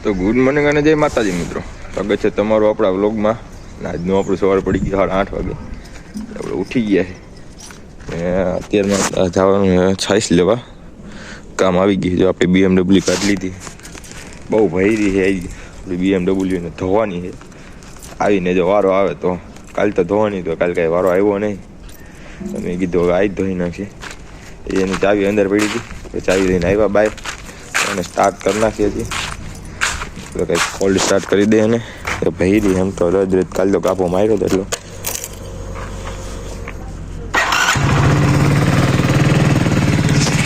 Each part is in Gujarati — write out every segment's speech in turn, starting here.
તો ગુડ મોર્નિંગ અને જય માતાજી મિત્રો, સ્વાગત છે તમારું આપણા વ્લોગમાં. આજનું આપણું સવાર પડી ગયું 8:30 વાગે, આપણે ઉઠી ગયા છે. અત્યારમાં જવાનું છાશ લેવા કામ આવી ગયું. જો આપણે BMW કાઢી લીધી, બહુ ભયરી છે આપણી BMW ને ધોવાની છે. આવીને જો વારો આવે તો કાલ તો ધોવાની, તો કાલ કાંઈ વારો આવ્યો નહીં. મેં કીધું હવે આજ ધોઈ નાખીએ. એની ચાવી અંદર પડી હતી, ચાવી લઈને આવ્યા બહાર અને સ્ટાર્ટ કરી નાખી હતી. તો કંઈક કોલ્ડ સ્ટાર્ટ કરી દે ને એ ભયરી. એમ તો રોજ રોજ કાલ તો કાપો માર્યો હતો એટલો.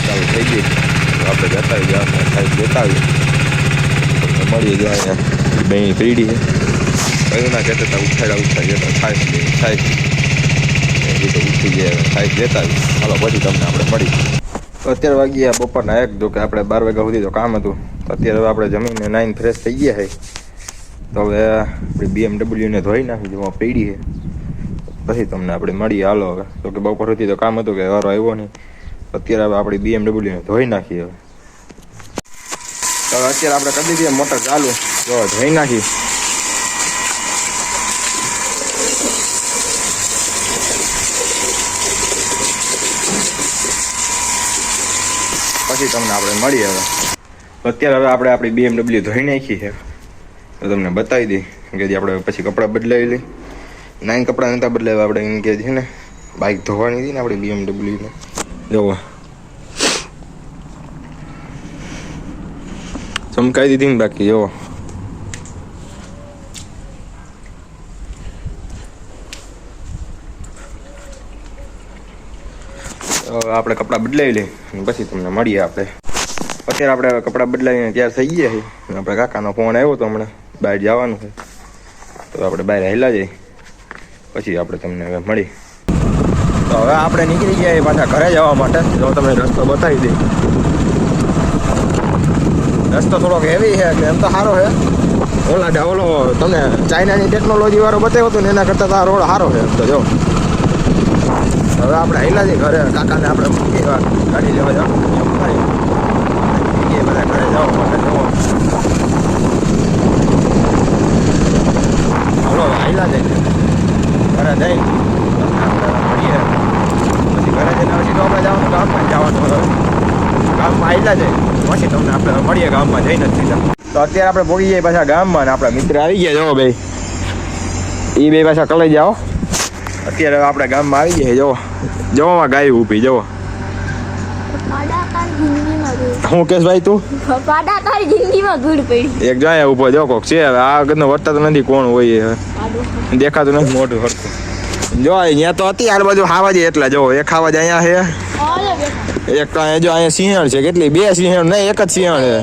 ચાલુ થઈ ગઈ, આપણે જતા સાઈડ જતા આવીએ. મળીએ જો અહીંયા બેની પીડી છે. કયું ના કહેતા હતા ઉઠાડ્યા જતા થાય કીધું ઉઠી ગયા થાય લેતા આવી. હાલો પછી તમને આપણે મળી. અત્યારે વાગ્યા બપોરના 1. જો કે આપણે 12 વાગ્યા સુધી તો કામ હતું. અત્યારે હવે આપણે જમીને 9 ફ્રેશ થઈ ગયા છે. તો હવે આપણી BMW ને ધોઈ નાખી, જેમાં પીડી છે. પછી તમને આપણે મળીએ. હાલો હવે, તો કે બપોર સુધી તો કામ હતું કે વારો આવ્યો નહીં. અત્યારે હવે આપણી BMW ને ધોઈ નાખીએ. હવે તો અત્યારે આપણે કરી દીધી મોટર ચાલુ. જો ધોઈ નાખી. પછી તમને આપણે મળીએ. હવે અત્યારે હવે આપણે આપણી BMW ધોઈ નાખી છે. તો તમને બતાવી દઈ કે આપણે પછી કપડાં બદલાવી લઈ. 9 કપડાં નહોતા બદલાવ્યા આપણે, એમ કે છે ને બાઇક ધોવાની હતી ને આપણી BMW ને. જોવો ચમકાવી દીધી ને બાકી. જોવો આપણે કપડાં બદલાવી લઈએ પછી તમને મળીએ. આપણે અત્યારે આપણે કપડાં બદલાવીને તૈયાર થઈ ગયા છે. આપણે કાકાનો ફોન આવ્યો તો હમણાં બહાર જવાનું છે, તો આપણે બહાર હેલા જઈએ પછી આપણે તમને હવે મળી. તો હવે આપણે નીકળી ગયા પાછા ઘરે જવા માટે. જો તમને રસ્તો બતાવી દઈ. રસ્તો થોડોક હેવી છે એટલે એમ તો સારો છે. ઓલો તમને ચાઇનાની ટેકનોલોજી વાળો બતાવ્યો હતો ને એના કરતાં તો આ રોડ સારો છે. તો જો હવે આપણે હેલા જઈએ ઘરે. કાકાને આપણે ગાડી લેવા જવાનું બધા ઘરે જવા માટે. હલો હેલા જઈને ઘરે જઈ મળીએ. પછી ઘરે જઈને પછી તો આપણે જવાનું ગામમાં જવાનું. ગામમાં હેલા જાય પછી તમને આપણે મળીએ. ગામમાં જઈને જ સીધા. તો અત્યારે આપણે પહોંચી જઈએ પાછા ગામમાં ને આપણા મિત્ર આવી ગયા. જો ભાઈ એ બે પાછા કલાઈ જાઓ. અત્યારે આપણે ગામમાં આવી ગયા. જોવામાં ગાય ઊભી. જોવો હું કેસ ભાઈ તું એક જાય ઉભો. જો કોક છે હવે આ વખતનો વર્તાતો નથી કોણ હોય, દેખાતું નથી મોટું હરખું. જો અહીંયા તો હતી આ બાજુ ખાવા જાય એટલા. જો એક ખાવા જ અહીંયા છે, એક જો અહીંયા સિંહણ છે. કેટલી? 2 સિંહણ નહીં, એક જ સિંહણ છે.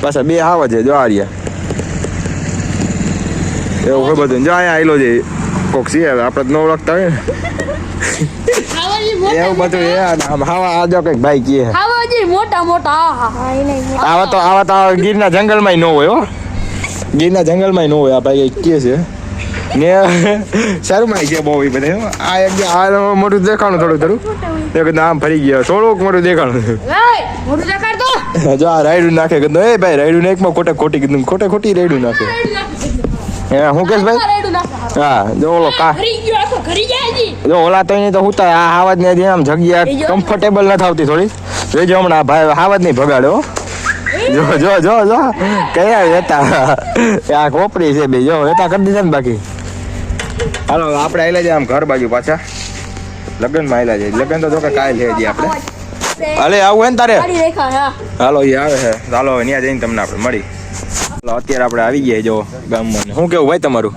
પાછા 2 ખાવા છે. જો આ રહ્યા એવું હોય બધું. જો અહીંયા આવેલો છે કોક છે. હવે આપણે ન ઓળખતા હોય ને એવું બધું. આમ હાવા આ જો કઈક ભાઈ કહે મોટા મોટા આવા તો ગીરના જંગલમાં ન હોય. હો ગીરના જંગલમાં ન હોય. આ ભાઈ કે છે ને શરમાય છે બહુ એ બધા. આ એક આ મોટું દેખાણું થોડું આમ ફરી ગયા. થોડુંક મોટું દેખાણું. જો આ રાયડું નાખે કીધું. એ ભાઈ રાયડું ને એકમાં ખોટી કીધું. ખોટી રાયડું નાખે. હું કેસ ભાઈ? હા જો ઓલો જો ઓલા તો એની તો હુતા. આ હાવજ ને આમ જગ્યા કમ્ફર્ટેબલ નથી આવતી થોડી. જોઈજો હમણાં ભાઈ હાવજ નહીં ભગાડ્યો. જો જો જો જો કયા વેતા આ કોપરી છે બે. જો વેતા કરી દીધા ને બાકી. હાલો આપણે આવેલા જાય આમ ઘર બાજુ પાછા. લગ્નમાં આવેલા જાય. લગ્ન તો જો કે કાલે છે આપણે. હાલે આવું હોય ને તારે? હાલો એ આવે છે. હાલો હવે ત્યાં જઈને તમને આપણે મળી. અત્યારે આપણે આવી ગયા જો ગામમાં. શું કેવું ભાઈ તમારું?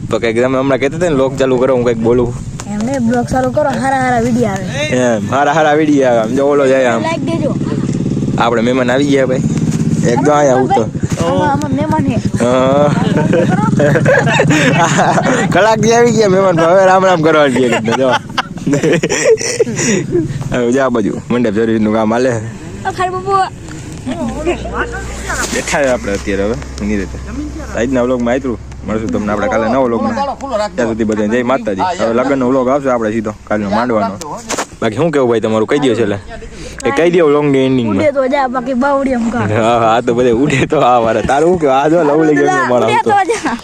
તો કઈક તમે હમણાં કહેતા હતા ને લોક ચાલુ કરો, હું કઈક બોલું. એમને બ્લોગ ચાલુ કરો. હારા વિડિયો આવે. એમ હારા વિડિયો આવે. આમ જો ઓલો જાય આમ. લાઈક દેજો. આપણે મહેમાન આવી ગયા ભાઈ. એકદમ આયા હું તો મહેમાન હે. કલાક થી આવી ગયા મહેમાન. હવે રામ રામ કરવા જઈએ. જો હવે જા બાજુ મંડપ જરૂરી નું કામ હાલે. બેઠા આપણે અત્યારે હવે એની રીતે. આજના વ્લોગમાં આટલું. મળશું તમને આપણે કાલે નવો વ્લોગમાં. ત્યાં સુધી બધા જય માતાજી. હવે લગ્નનો વ્લોગ આવશે આપણે સીધો કાલનો માંડવાનો. બાકી શું કેવું ભાઈ તમારું? કહી દો છે એટલે એ કહી દો લોંગ એન્ડિંગ ઉડે તો જા બાકી બાવડી એમ કા હા હા તો બધે ઉડે તો આ વારે તારું શું કે આ જો લવલી ગેમ ઉડે તો જા